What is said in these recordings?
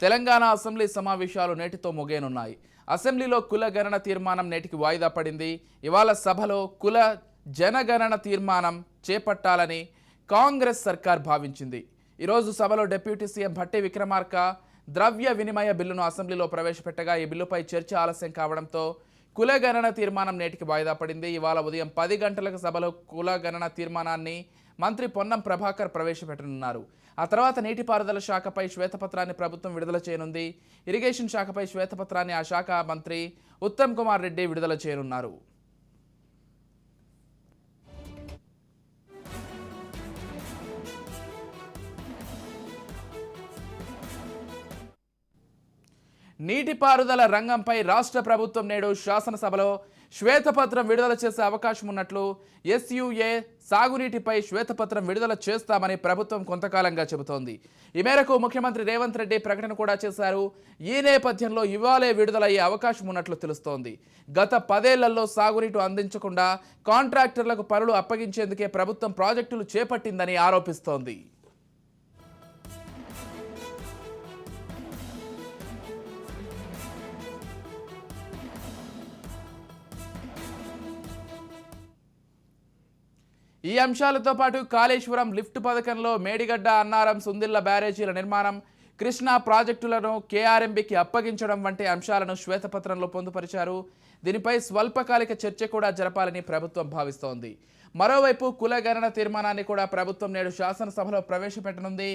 Telangana assembly సమావేశాలు నేటితో ముగియనున్నాయి. అసెంబ్లీలో కుల గణన తీర్మానం నేటికి వాయిదా పడింది. ఇవాళ సభలో కుల జనగణన తీర్మానం చేపట్టాలని కాంగ్రెస్ సర్కార్ భావించింది. ఈరోజు సభలో డిప్యూటీ సీఎం భట్టి విక్రమార్క ద్రవ్య వినిమయ బిల్లును అసెంబ్లీలో ప్రవేశపెట్టగా ఈ బిల్లుపై చర్చ ఆలస్యం కావడంతో కుల గణన తీర్మానం నేటికి వాయిదా పడింది. ఇవాళ ఉదయం 10 గంటలకు సభలో కుల గణన తీర్మానాన్ని మంత్రి పొన్నం ప్రభాకర్ ప్రవేశపెట్టనున్నారు. ఆ తర్వాత నీటిపారుదల శాఖపై శ్వేతపత్రాన్ని ప్రభుత్వం విడుదల చేయనుంది. ఇరిగేషన్ శాఖపై శ్వేతపత్రాన్ని ఆ శాఖ మంత్రి ఉత్తమ్ కుమార్ రెడ్డి విడుదల చేయనున్నారు. నీటిపారుదల రంగంపై రాష్ట్ర ప్రభుత్వం నేడు శాసనసభలో శ్వేతపత్రం విడుదల చేసే అవకాశం ఉన్నట్లు ఎస్యుఏ సాగునీటిపై శ్వేతపత్రం విడుదల చేస్తామని ప్రభుత్వం కొంతకాలంగా చెబుతోంది. ఈ మేరకు ముఖ్యమంత్రి రేవంత్ రెడ్డి ప్రకటన కూడా చేశారు. ఈ నేపథ్యంలో ఇవాళే విడుదలయ్యే అవకాశం ఉన్నట్లు తెలుస్తోంది. గత 10 ఏళ్లలో సాగునీటి అందించకుండా కాంట్రాక్టర్లకు పనులు అప్పగించేందుకే ప్రభుత్వం ప్రాజెక్టులు చేపట్టిందని ఆరోపిస్తోంది. ఈ అంశాలతో పాటు కాళేశ్వరం లిఫ్ట్ పథకంలో మేడిగడ్డ, అన్నారం, సుందిళ్ల బ్యారేజీల నిర్మాణం, కృష్ణా ప్రాజెక్టులను కేఆర్ఎంబీకి అప్పగించడం వంటి అంశాలను శ్వేతపత్రంలో పొందుపరిచారు. దీనిపై స్వల్పకాలిక చర్చ కూడా జరపాలని ప్రభుత్వం భావిస్తోంది. మరోవైపు కుల గణన తీర్మానాన్ని కూడా ప్రభుత్వం నేడు శాసనసభలో ప్రవేశపెట్టనుంది.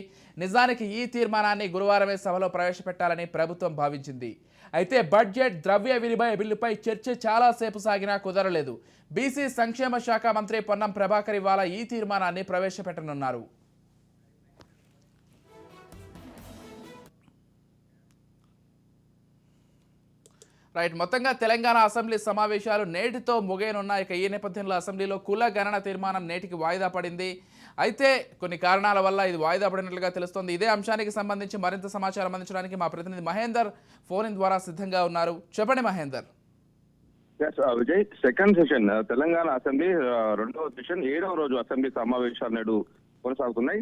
నిజానికి ఈ తీర్మానాన్ని గురువారమే సభలో ప్రవేశపెట్టాలని ప్రభుత్వం భావించింది. అయితే బడ్జెట్, ద్రవ్య వినిమయ బిల్లుపై చర్చ చాలాసేపు సాగినా కుదరలేదు. బీసీ సంక్షేమ శాఖ మంత్రి పొన్నం ప్రభాకర్ ఇవాళ ఈ తీర్మానాన్ని ప్రవేశపెట్టనున్నారు. రైట్, మొత్తంగా తెలంగాణ అసెంబ్లీ సమావేశాలు నేటితో ముగియనున్నాయి. ఈ నేపథ్యంలో అసెంబ్లీలో కుల గణన తీర్మానం నేటికి వాయిదా పడింది. అయితే కొన్ని కారణాల వల్ల ఇది వాయిదా పడినట్లుగా తెలుస్తోంది. ఇదే అంశానికి సంబంధించి మరింత సమాచారం అందించడానికి మా ప్రతినిధి మహేందర్ ఫోన్ ఇన్ ద్వారా సిద్ధంగా ఉన్నారు. చెప్పండి Mahender. Vijay, second session Telangana assembly 2వ సెషన్ 7వ రోజు అసెంబ్లీ సమావేశాలు నేడు కొనసాగుతున్నాయి.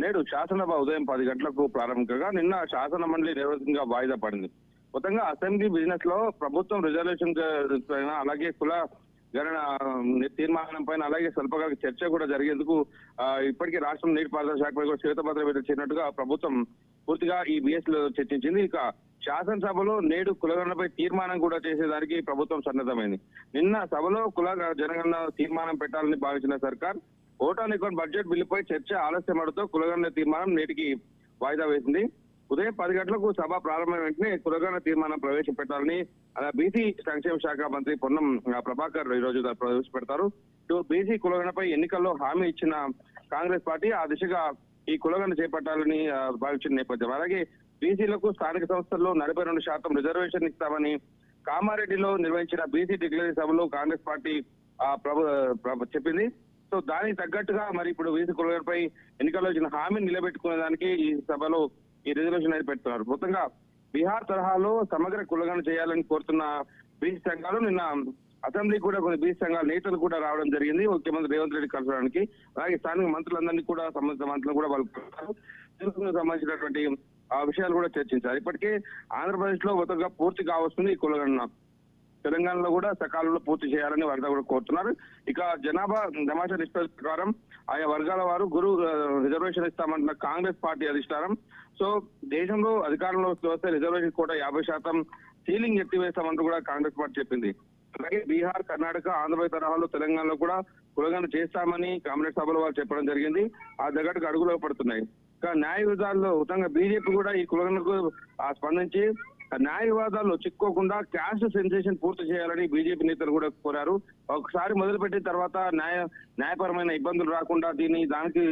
నేడు శాసనసభ ఉదయం 10 గంటలకు ప్రారంభించగా నిన్న శాసన మండలి నిర్వహణగా వాయిదా పడింది. మొత్తంగా అసెంబ్లీ బిజినెస్ లో ప్రభుత్వం రిజర్వేషన్ పైన, అలాగే కుల గణన తీర్మానం పైన, అలాగే స్వల్పకాలిక చర్చ కూడా జరిగేందుకు ఇప్పటికీ రాష్ట్రం నీటిపారుదల శాఖపై కూడా శ్వేతపత్రం విడుదల చేసినట్టుగా ప్రభుత్వం పూర్తిగా ఈ బిఎస్ లో చర్చించింది. ఇక శాసనసభలో నేడు కులగణనపై తీర్మానం కూడా చేసేదానికి ప్రభుత్వం సన్నద్ధమైంది. నిన్న సభలో కుల జనగణన తీర్మానం పెట్టాలని భావించిన సర్కార్ ఓటాన్ బడ్జెట్ బిల్లుపై చర్చ ఆలస్యమడుతూ కులగణన తీర్మానం నేటికి వాయిదా వేసింది. ఉదయం 10 గంటలకు సభ ప్రారంభమైన వెంటనే కులగణన తీర్మానం ప్రవేశపెట్టాలని బీసీ సంక్షేమ శాఖ మంత్రి పొన్నం ప్రభాకర్ ఈ రోజు ప్రవేశపెడతారు. బీసీ కులగణనపై ఎన్నికల్లో హామీ ఇచ్చిన కాంగ్రెస్ పార్టీ ఆ దిశగా ఈ కులగణన చేపట్టాలని భావించిన నేపథ్యం. అలాగే బీసీలకు స్థానిక సంస్థల్లో 42% రిజర్వేషన్ ఇస్తామని కామారెడ్డిలో నిర్వహించిన బీసీ డిక్లరేషన్ సభలో కాంగ్రెస్ పార్టీ చెప్పింది. సో దానికి తగ్గట్టుగా మరి ఇప్పుడు బీసీ కులగణనపై ఎన్నికల్లో ఇచ్చిన హామీని నిలబెట్టుకునే దానికి ఈ సభలో ఈ రిజర్వేషన్ అనేది పెడుతున్నారు. మొత్తంగా బీహార్ తరహాలో సమగ్ర కులగణన చేయాలని కోరుతున్న బీసీ సంఘాలు నిన్న అసెంబ్లీ కూడా కొన్ని బీసీ సంఘాల నేతలు కూడా రావడం జరిగింది ముఖ్యమంత్రి రేవంత్ రెడ్డి కలవడానికి. అలాగే స్థానిక మంత్రులందరినీ కూడా సంబంధిత మంత్రులు కూడా వాళ్ళు సంబంధించినటువంటి విషయాలు కూడా చర్చించారు. ఇప్పటికే ఆంధ్రప్రదేశ్ లో మొత్తంగా పూర్తి కావస్తుంది ఈ కులగణన. తెలంగాణలో కూడా సకాలంలో పూర్తి చేయాలని వారంతా కూడా కోరుతున్నారు. ఇక జనాభా సమాచార నిష్పత్తి ప్రకారం ఆయా వర్గాల వారు రిజర్వేషన్ ఇస్తామంటున్న కాంగ్రెస్ పార్టీ అధిష్టానం. సో దేశంలో అధికారంలో వస్తే రిజర్వేషన్ కూడా 50% సీలింగ్ ఎత్తివేస్తామంటూ కూడా కాంగ్రెస్ పార్టీ చెప్పింది. అలాగే బీహార్, కర్ణాటక, ఆంధ్రప్రదేశ్ తరహాలో తెలంగాణలో కూడా కులగణన చేస్తామని కాంగ్రెస్ సభలో వాళ్ళు చెప్పడం జరిగింది. ఆ దగ్గరకు అడుగులో పడుతున్నాయి. ఇక న్యాయ వివాదాల్లో ఉతంగా బీజేపీ కూడా ఈ కులగణనకు స్పందించి న్యాయ వివాదాల్లో చిక్కుకోకుండా క్యాస్ట్ సెన్సేషన్ పూర్తి చేయాలని బీజేపీ నేతలు కూడా కోరారు. ఒకసారి మొదలుపెట్టిన తర్వాత న్యాయపరమైన ఇబ్బందులు రాకుండా దానికి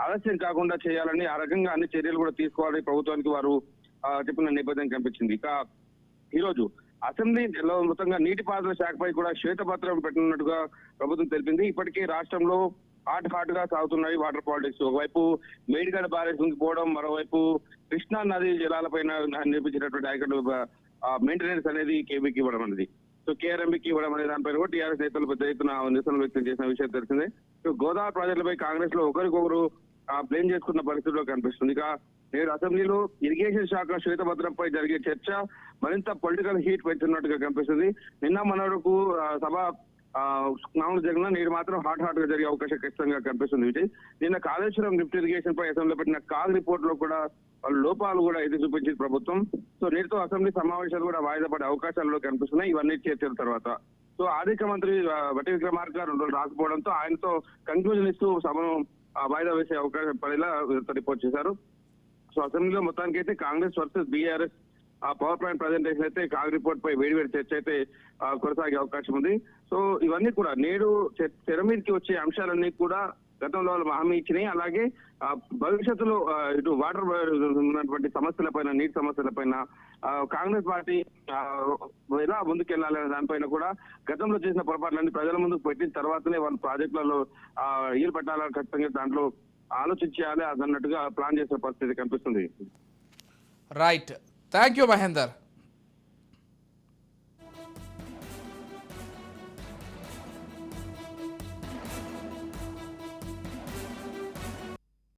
ఆలస్యం కాకుండా చేయాలని, ఆ రకంగా అన్ని చర్యలు కూడా తీసుకోవాలని ప్రభుత్వానికి వారు చెప్పిన నేపథ్యం కనిపించింది. ఇక ఈరోజు అసెంబ్లీలో మొత్తంగా నీటిపారుదల శాఖపై కూడా శ్వేతపత్రం పెట్టనున్నట్టుగా ప్రభుత్వం తెలిపింది. ఇప్పటికే రాష్ట్రంలో హాట్ గా సాగుతున్నాయి వాటర్ పాలిటిక్స్. ఒకవైపు మేడిగడ్డ బ్యారేజ్ కుంగిపోవడం, మరోవైపు కృష్ణా నది జలాలపైన నిర్మించినటువంటి ఆయకట్టు మెయింటెనెన్స్ అనేది కేబీకి ఇవ్వడం అనేది, సో కేఆర్ఎంబీకి ఇవ్వడం అనే దానిపైన కూడా టీఆర్ఎస్ నేతలు పెద్ద ఎత్తున నిరసన వ్యక్తం చేసిన విషయం తెలిసిందే. సో గోదావరి ప్రాజెక్టులపై కాంగ్రెస్ లో ఒకరికొకరు బ్లేమ్ చేసుకున్న పరిస్థితిలో కనిపిస్తుంది. ఇక నేడు అసెంబ్లీలో ఇరిగేషన్ శాఖ శ్వేతపత్రంపై జరిగే చర్చ మరింత పొలిటికల్ హీట్ పెంచుతున్నట్టుగా కనిపిస్తుంది. నిన్న మన వరకు సభ మామూలు జరిగిన నేడు మాత్రం హాట్ గా జరిగే అవకాశం ఖచ్చితంగా కనిపిస్తుంది. విజయ్, నిన్న కాళేశ్వరం లిఫ్ట్ ఇరిగేషన్ పై అసెంబ్లీలో పెట్టిన కాగ్ రిపోర్ట్ లో కూడా లోపాలు కూడా ఎదురు చూపించింది ప్రభుత్వం. సో నేటితో అసెంబ్లీ సమావేశాలు కూడా వాయిదా పడే అవకాశాలు కనిపిస్తున్నాయి ఇవన్నీ చర్చల తర్వాత. సో ఆర్థిక మంత్రి బట్టి విక్రమార్క 2 రోజులు రాకపోవడంతో ఆయనతో కంక్లూజన్ ఇస్తూ సభను వాయిదా వేసే అవకాశం పడేలా రిపోర్ట్ చేశారు. సో అసెంబ్లీలో మొత్తానికి అయితే Congress versus BRS power point presentation అయితే కాగ్ రిపోర్ట్ పై వేడివేడి చర్చ అయితే కొనసాగే అవకాశం ఉంది. సో ఇవన్నీ కూడా నేడు తెర మీదకి వచ్చే అంశాలన్నీ కూడా గతంలో వాళ్ళు హామీ ఇచ్చినాయి. అలాగే భవిష్యత్తులో ఇటు వాటర్ ఉన్నటువంటి సమస్యలపైన, నీటి సమస్యలపైన కాంగ్రెస్ పార్టీ ఎలా ముందుకెళ్లాలనే దానిపైన కూడా గతంలో చేసిన పొరపాట్లన్నీ ప్రజల ముందుకు పెట్టిన తర్వాతనే వాళ్ళు ప్రాజెక్టులలో ఈలు పెట్టాలని ఖచ్చితంగా దాంట్లో ఆలోచించాలి అన్నట్టుగా ప్లాన్ చేసే పరిస్థితి కనిపిస్తుంది. Right, thank you Mahender.